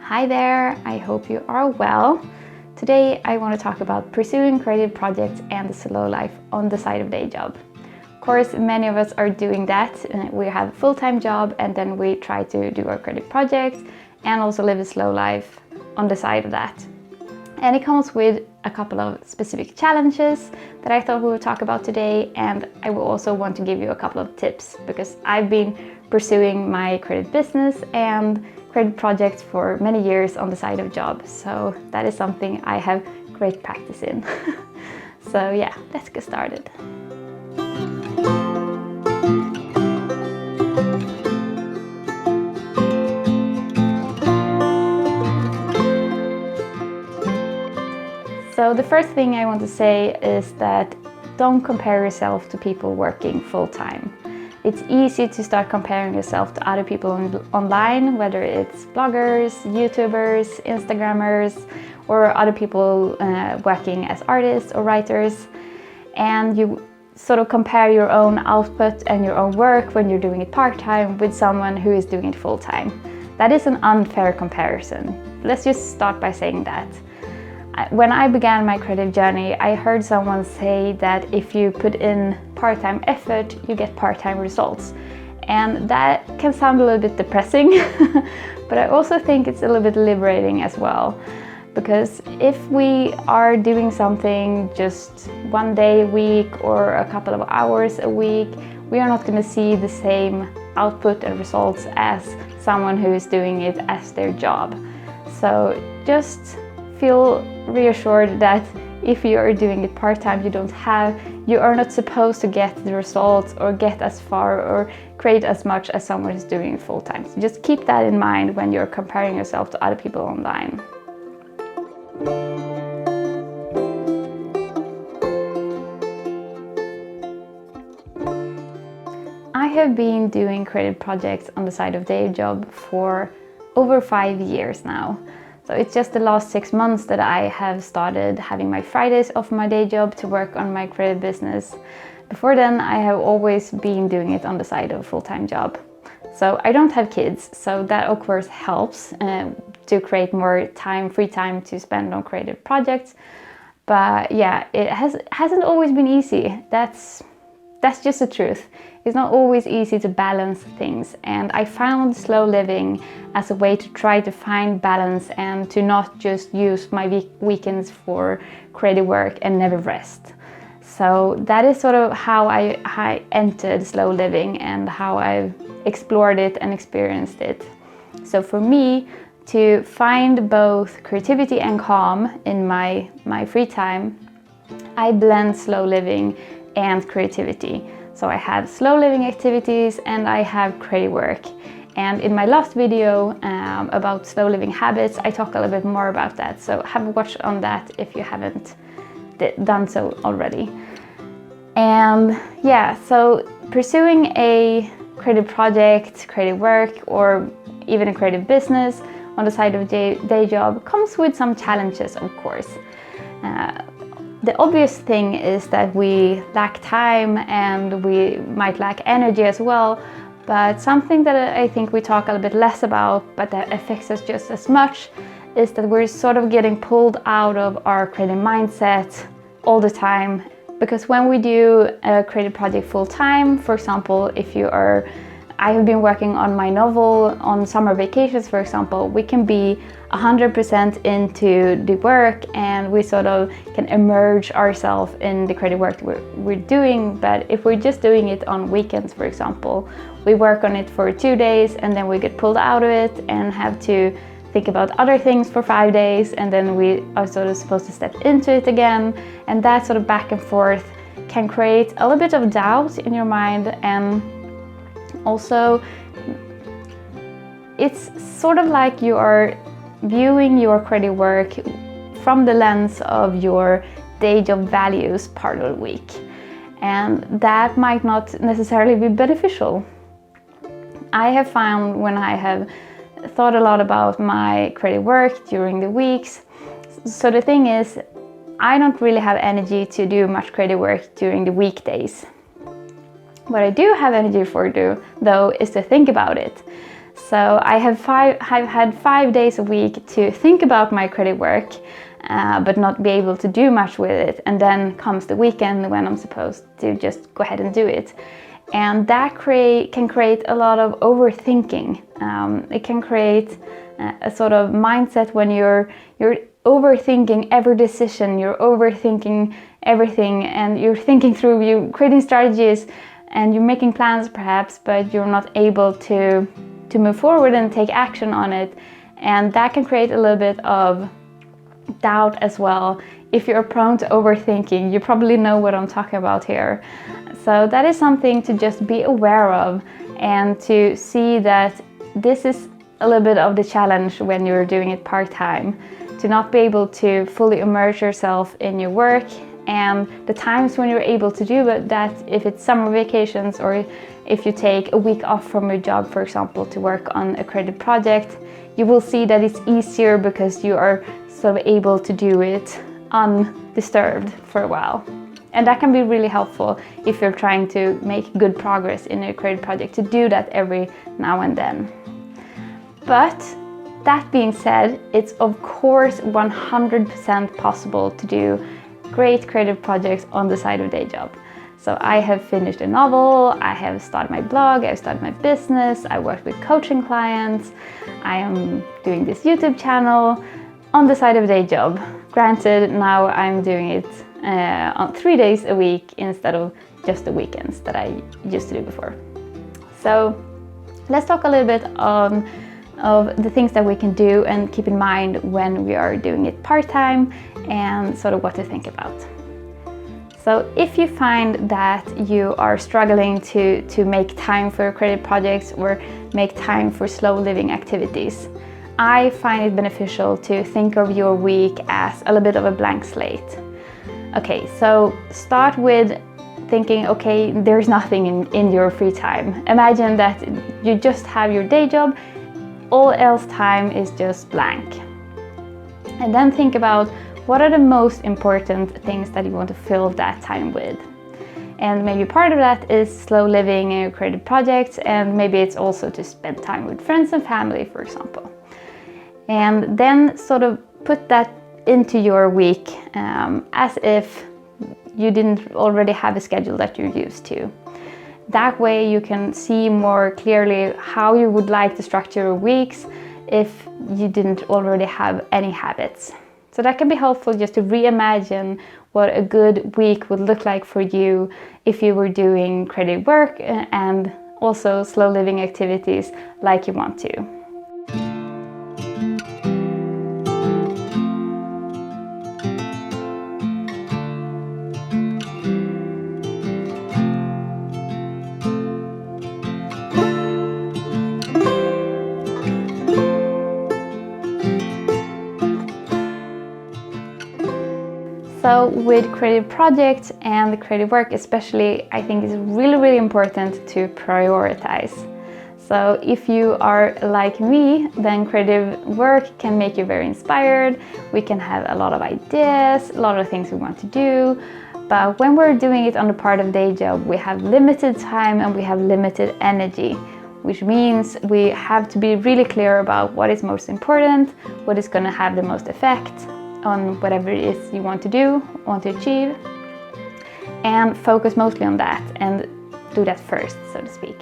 Hi there, I hope you are well. Today I want to talk about pursuing creative projects and the slow life on the side of day job. Of course, many of us are doing that. We have a full-time job and then we try to do our creative projects and also live a slow life on the side of that. And it comes with a couple of specific challenges that I thought we would talk about today, and I will also want to give you a couple of tips because I've been pursuing my creative business and creative projects for many years on the side of job, so that is something I have great practice in. So yeah, let's get started. So the first thing I want to say is that don't compare yourself to people working full-time. It's easy to start comparing yourself to other people online, whether it's bloggers, YouTubers, Instagrammers, or other people working as artists or writers. And you sort of compare your own output and your own work when you're doing it part-time with someone who is doing it full-time. That is an unfair comparison. Let's just start by saying that. When I began my creative journey, I heard someone say that if you put in part-time effort, you get part-time results. And that can sound a little bit depressing, but I also think it's a little bit liberating as well. Because if we are doing something just one day a week or a couple of hours a week, we are not going to see the same output and results as someone who is doing it as their job. So just feel reassured that if you are doing it part-time, you are not supposed to get the results or get as far or create as much as someone is doing it full-time. So just keep that in mind when you're comparing yourself to other people online. I have been doing creative projects on the side of day job for over 5 years now. So it's just the last 6 months that I have started having my Fridays off my day job to work on my creative business. Before then, I have always been doing it on the side of a full-time job. So I don't have kids, so that of course helps to create more time, free time to spend on creative projects. But yeah, it hasn't always been easy. That's just the truth. It's not always easy to balance things, and I found slow living as a way to try to find balance and to not just use my weekends for creative work and never rest. So that is sort of how I entered slow living and how I've explored it and experienced it. So for me, to find both creativity and calm in my free time, I blend slow living and creativity. So I have slow living activities and I have creative work. And in my last video about slow living habits, I talk a little bit more about that. So have a watch on that if you haven't done so already. And yeah, so pursuing a creative project, creative work, or even a creative business on the side of day job comes with some challenges, of course. The obvious thing is that we lack time and we might lack energy as well, but something that I think we talk a little bit less about, but that affects us just as much, is that we're sort of getting pulled out of our creative mindset all the time. Because when we do a creative project full time, for example, I have been working on my novel on summer vacations, for example, we can be 100% into the work and we sort of can immerse ourselves in the creative work we're doing. But if we're just doing it on weekends, for example, we work on it for 2 days and then we get pulled out of it and have to think about other things for 5 days, and then we are sort of supposed to step into it again. And that sort of back and forth can create a little bit of doubt in your mind, and also it's sort of like you are viewing your creative work from the lens of your day job values part of the week, and that might not necessarily be beneficial. I have found when I have thought a lot about my creative work during the weeks, so the thing is, I don't really have energy to do much creative work during the weekdays. What I do have energy for though is to think about it. So I've had 5 days a week to think about my credit work, but not be able to do much with it. And then comes the weekend when I'm supposed to just go ahead and do it. And that can create a lot of overthinking. It can create a sort of mindset when you're overthinking every decision, you're overthinking everything, and you're thinking through, you're creating strategies, and you're making plans perhaps, but you're not able to move forward and take action on it. And that can create a little bit of doubt as well. If you're prone to overthinking, you probably know what I'm talking about here. So that is something to just be aware of, and to see that this is a little bit of the challenge when you're doing it part-time, to not be able to fully immerse yourself in your work. And the times when you're able to do that, if it's summer vacations or if you take a week off from your job, for example, to work on a creative project, you will see that it's easier because you are sort of able to do it undisturbed for a while. And that can be really helpful if you're trying to make good progress in a creative project, to do that every now and then. But that being said, it's of course 100% possible to do great creative projects on the side of day job. So I have finished a novel, I have started my blog, I've started my business, I worked with coaching clients, I am doing this YouTube channel on the side of day job. Granted, now I'm doing it on 3 days a week instead of just the weekends that I used to do before. So let's talk a little bit of the things that we can do and keep in mind when we are doing it part-time, and sort of what to think about. So if you find that you are struggling to make time for creative projects or make time for slow living activities, I find it beneficial to think of your week as a little bit of a blank slate. Okay, so start with thinking, okay, there's nothing in your free time. Imagine that you just have your day job, all else time is just blank. And then think about what are the most important things that you want to fill that time with. And maybe part of that is slow living and creative projects, and maybe it's also to spend time with friends and family, for example. And then sort of put that into your week as if you didn't already have a schedule that you're used to. That way you can see more clearly how you would like to structure your weeks if you didn't already have any habits. So that can be helpful just to reimagine what a good week would look like for you if you were doing creative work and also slow living activities like you want to. So with creative projects and creative work especially, I think it's really important to prioritize. So if you are like me, then creative work can make you very inspired. We can have a lot of ideas, a lot of things we want to do. But when we're doing it on the part of day job, we have limited time and we have limited energy, which means we have to be really clear about what is most important, what is going to have the most effect on whatever it is you want to do, want to achieve, and focus mostly on that and do that first, so to speak.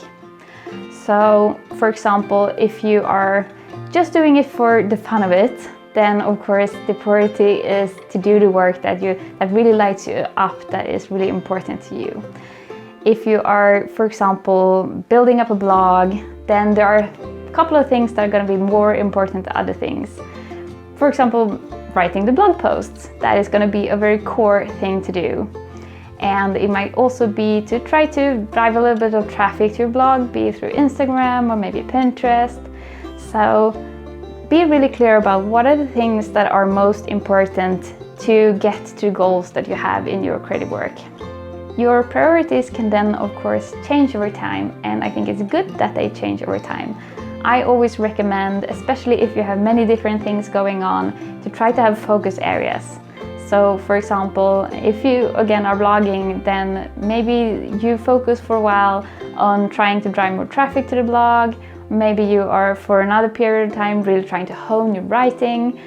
So, for example, if you are just doing it for the fun of it, then of course the priority is to do the work that really lights you up, that is really important to you. If you are, for example, building up a blog, then there are a couple of things that are going to be more important than other things. For example, writing the blog posts. That is going to be a very core thing to do. And it might also be to try to drive a little bit of traffic to your blog, be it through Instagram or maybe Pinterest. So be really clear about what are the things that are most important to get to goals that you have in your creative work. Your priorities can then, of course, change over time, and I think it's good that they change over time. I always recommend, especially if you have many different things going on, to try to have focus areas. So for example, if you again are blogging, then maybe you focus for a while on trying to drive more traffic to the blog. Maybe you are for another period of time really trying to hone your writing.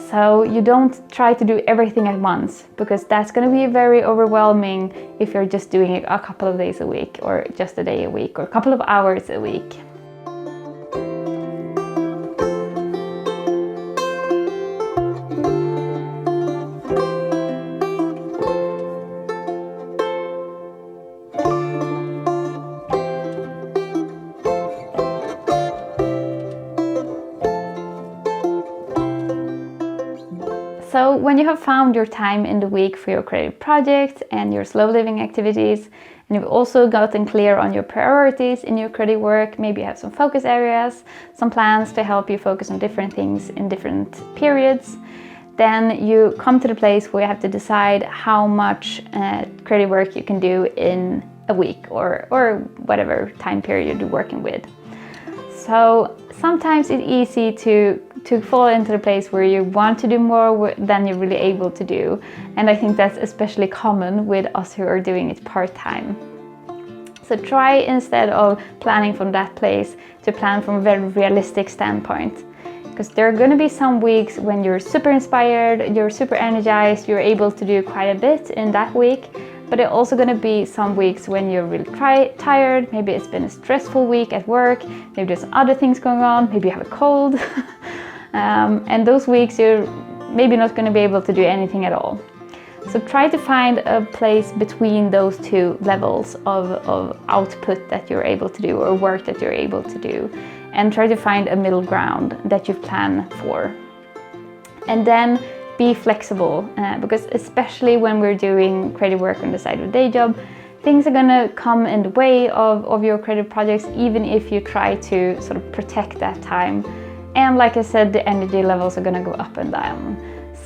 So you don't try to do everything at once, because that's going to be very overwhelming if you're just doing it a couple of days a week, or just a day a week, or a couple of hours a week. So when you have found your time in the week for your creative projects and your slow living activities, and you've also gotten clear on your priorities in your creative work, maybe you have some focus areas, some plans to help you focus on different things in different periods, then you come to the place where you have to decide how much creative work you can do in a week, or whatever time period you're working with. So sometimes it's easy to fall into the place where you want to do more than you're really able to do. And I think that's especially common with us who are doing it part-time. So try, instead of planning from that place, to plan from a very realistic standpoint. Because there are going to be some weeks when you're super inspired, you're super energized, you're able to do quite a bit in that week. But there are also going to be some weeks when you're really tired, maybe it's been a stressful week at work, maybe there's other things going on, maybe you have a cold. And those weeks you're maybe not going to be able to do anything at all. So try to find a place between those two levels of output that you're able to do, or work that you're able to do, and try to find a middle ground that you plan for. And then be flexible, because especially when we're doing creative work on the side of a day job, things are gonna come in the way of your creative projects, even if you try to sort of protect that time. And like I said, the energy levels are gonna go up and down.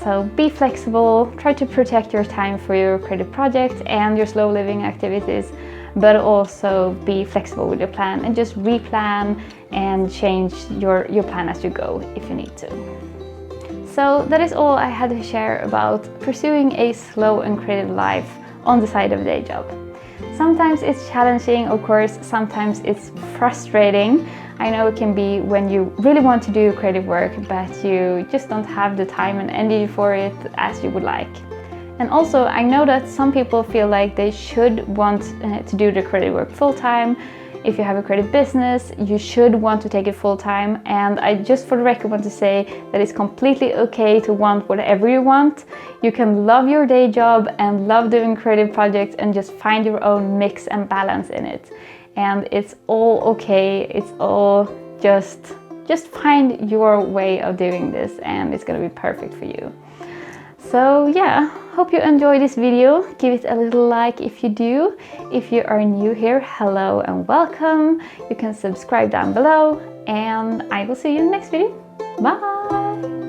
So be flexible, try to protect your time for your creative projects and your slow living activities, but also be flexible with your plan and just replan and change your plan as you go if you need to. So that is all I had to share about pursuing a slow and creative life on the side of a day job. Sometimes it's challenging, of course, sometimes it's frustrating. I know it can be when you really want to do creative work, but you just don't have the time and energy for it as you would like. And also, I know that some people feel like they should want to do the creative work full-time. If you have a creative business, you should want to take it full-time. And I just for the record want to say that it's completely okay to want whatever you want. You can love your day job and love doing creative projects and just find your own mix and balance in it. And it's all okay. It's all just find your way of doing this, and it's gonna be perfect for you. So yeah, hope you enjoy this video. Give it a little like if you do. If you are new here, hello and welcome. You can subscribe down below, and I will see you in the next video. Bye!